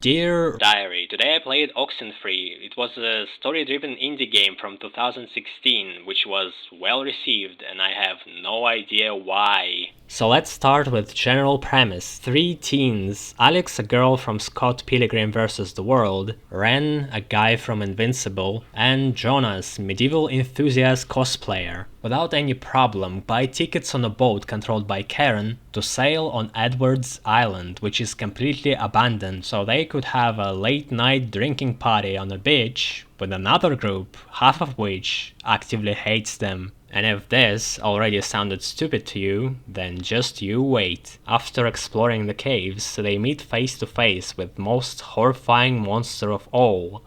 Dear Diary, today I played Oxenfree. It was a story-driven indie game from 2016, which was well received, and I have no idea why. So let's start with general premise. Three teens, Alex, a girl from Scott Pilgrim vs. the World, Ren, a guy from Invincible, and Jonas, medieval enthusiast cosplayer, without any problem buy tickets on a boat controlled by Karen to sail on Edward's Island, which is completely abandoned, so they could have a late night drinking party on a beach with another group, half of which actively hates them. And if this already sounded stupid to you, then just you wait. After exploring the caves, they meet face to face with most horrifying monster of all,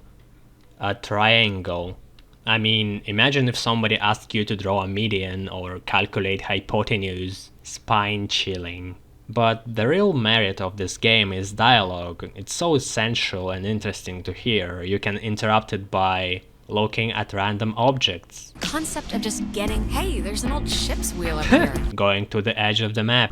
a triangle. I mean, imagine if somebody asked you to draw a median or calculate hypotenuse. Spine-chilling. But the real merit of this game is dialogue. It's so essential and interesting to hear. You can interrupt it by looking at random objects. Concept of just getting, hey, there's an old ship's wheel up here. Going to the edge of the map.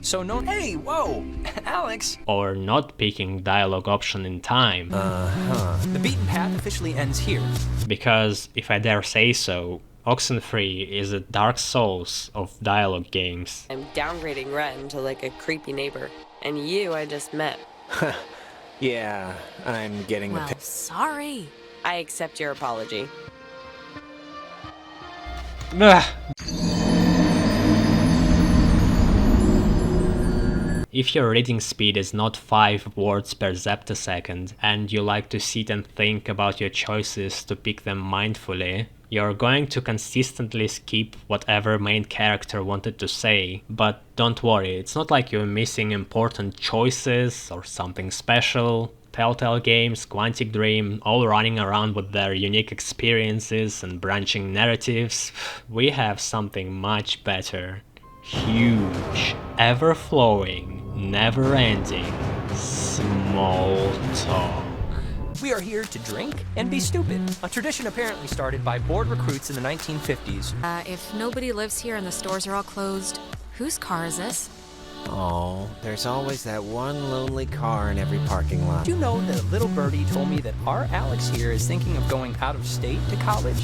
So no, hey, whoa, Alex! Or not picking dialogue option in time. The beaten path officially ends here. Because, if I dare say so, Oxenfree is the Dark Souls of dialogue games. I'm downgrading Ren to like a creepy neighbor. And you I just met. Yeah, I'm getting the Well, sorry. I accept your apology. Ugh. If your reading speed is not 5 words per zeptosecond, and you like to sit and think about your choices to pick them mindfully, you're going to consistently skip whatever main character wanted to say. But don't worry, it's not like you're missing important choices or something special. Telltale Games, Quantic Dream, all running around with their unique experiences and branching narratives. We have something much better. Huge, ever-flowing, never-ending, small talk. We are here to drink and be stupid. A tradition apparently started by bored recruits in the 1950s. If nobody lives here and the stores are all closed, whose car is this? Oh, there's always that one lonely car in every parking lot. Do you know that a little birdie told me that our Alex here is thinking of going out of state to college?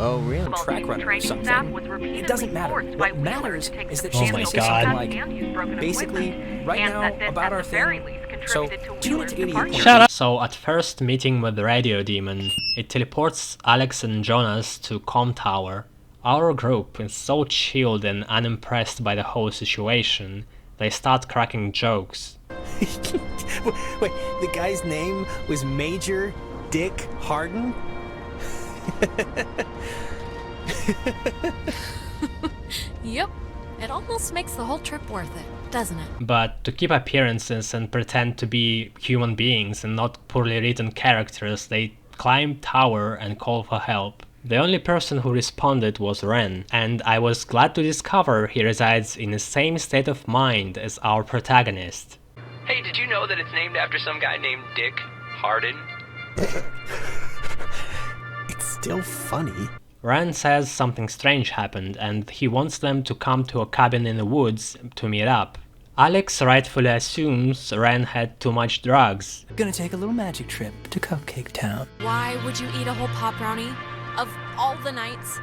Oh, really? Track runner or something. It doesn't matter. What matters is that she's my going to say God. something like, basically, right now, about our thing. So, tune it to 88. Shut up! So at first meeting with the Radio Demon, it teleports Alex and Jonas to Com Tower. Our group is so chilled and unimpressed by the whole situation, they start cracking jokes. Wait, the guy's name was Major Dick Harden? Yep. It almost makes the whole trip worth it, doesn't it? But to keep appearances and pretend to be human beings and not poorly written characters, they climb tower and call for help. The only person who responded was Ren, and I was glad to discover he resides in the same state of mind as our protagonist. Hey, did you know that it's named after some guy named Dick Harden? It's still funny. Ren says something strange happened and he wants them to come to a cabin in the woods to meet up. Alex rightfully assumes Ren had too much drugs. Gonna take a little magic trip to Cupcake Town. Why would you eat a whole pop brownie? Of all the nights?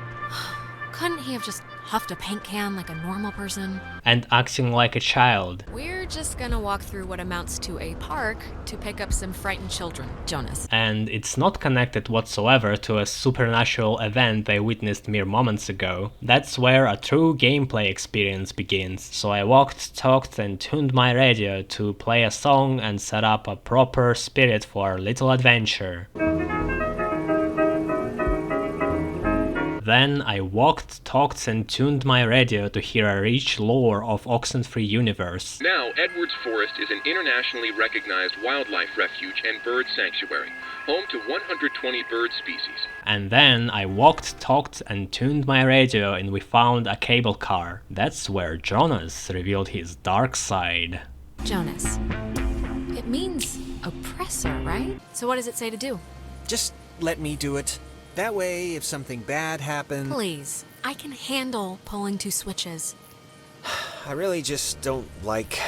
Couldn't he have just huffed a paint can like a normal person? And acting like a child. We're just gonna walk through what amounts to a park to pick up some frightened children, Jonas. And it's not connected whatsoever to a supernatural event they witnessed mere moments ago. That's where a true gameplay experience begins. So I walked, talked and tuned my radio to play a song and set up a proper spirit for our little adventure. Then I walked, talked and tuned my radio to hear a rich lore of Oxenfree universe. Now, Edwards Forest is an internationally recognized wildlife refuge and bird sanctuary, home to 120 bird species. And then I walked, talked and tuned my radio and we found a cable car. That's where Jonas revealed his dark side. Jonas. It means oppressor, right? So what does it say to do? Just let me do it. That way, if something bad happens... Please, I can handle pulling 2 switches. I really just don't like...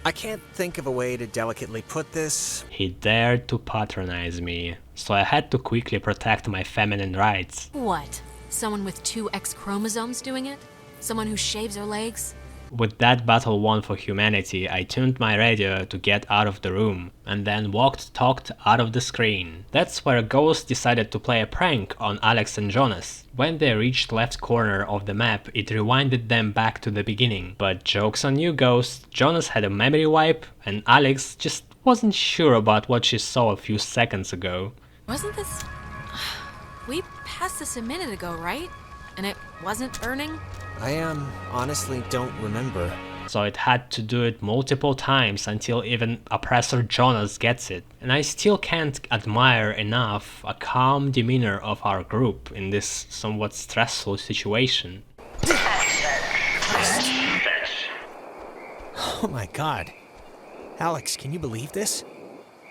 I can't think of a way to delicately put this. He dared to patronize me, so I had to quickly protect my feminine rights. What? Someone with 2 X chromosomes doing it? Someone who shaves her legs? With that battle won for humanity, I tuned my radio to get out of the room, and then talked out of the screen. That's where Ghost decided to play a prank on Alex and Jonas. When they reached left corner of the map, it rewinded them back to the beginning. But joke's on you, Ghost, Jonas had a memory wipe, and Alex just wasn't sure about what she saw a few seconds ago. Wasn't this... We passed this a minute ago, right? And it wasn't burning? I honestly don't remember. So it had to do it multiple times until even oppressor Jonas gets it. And I still can't admire enough a calm demeanor of our group in this somewhat stressful situation. Oh my god. Alex, can you believe this?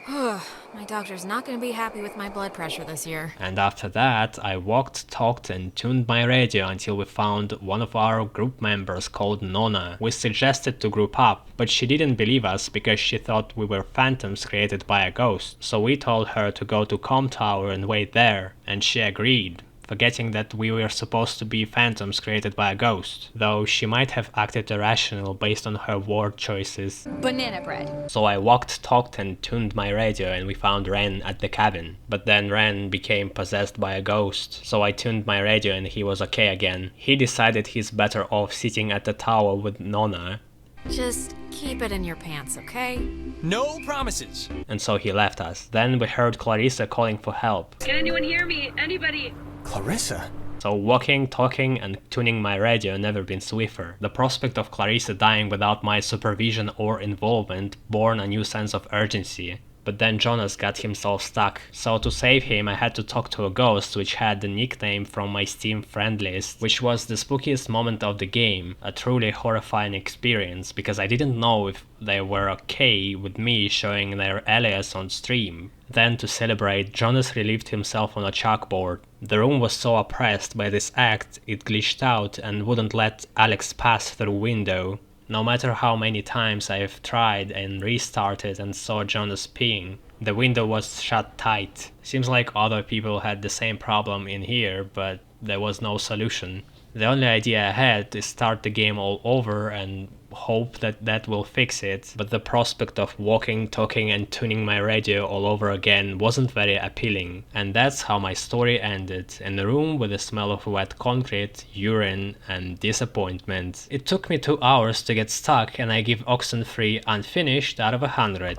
My doctor's not gonna be happy with my blood pressure this year. And after that, I walked, talked and tuned my radio until we found one of our group members called Nona. We suggested to group up, but she didn't believe us because she thought we were phantoms created by a ghost. So we told her to go to Com Tower and wait there, and she agreed, forgetting that we were supposed to be phantoms created by a ghost, though she might have acted irrational based on her word choices. Banana bread. So I walked, talked and tuned my radio and we found Ren at the cabin. But then Ren became possessed by a ghost, so I tuned my radio and he was okay again. He decided he's better off sitting at the tower with Nona. Just keep it in your pants, okay? No promises. And so he left us. Then we heard Clarissa calling for help. Can anyone hear me? Anybody? Clarissa? So walking, talking and tuning my radio never been swifter. The prospect of Clarissa dying without my supervision or involvement born a new sense of urgency. But then Jonas got himself stuck, so to save him I had to talk to a ghost which had the nickname from my Steam friend list, which was the spookiest moment of the game, a truly horrifying experience because I didn't know if they were okay with me showing their alias on stream. Then to celebrate, Jonas relieved himself on a chalkboard. The room was so oppressed by this act it glitched out and wouldn't let Alex pass through window. No matter how many times I have tried and restarted and saw Jonas peeing, the window was shut tight. Seems like other people had the same problem in here, but there was no solution. The only idea I had is start the game all over and hope that that will fix it, but the prospect of walking, talking and tuning my radio all over again wasn't very appealing. And that's how my story ended, in a room with the smell of wet concrete, urine and disappointment. It took me 2 hours to get stuck and I give Oxenfree unfinished out of 100.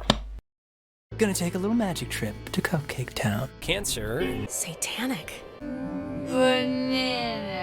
Gonna take a little magic trip to Cupcake Town. Cancer. Satanic. Banana.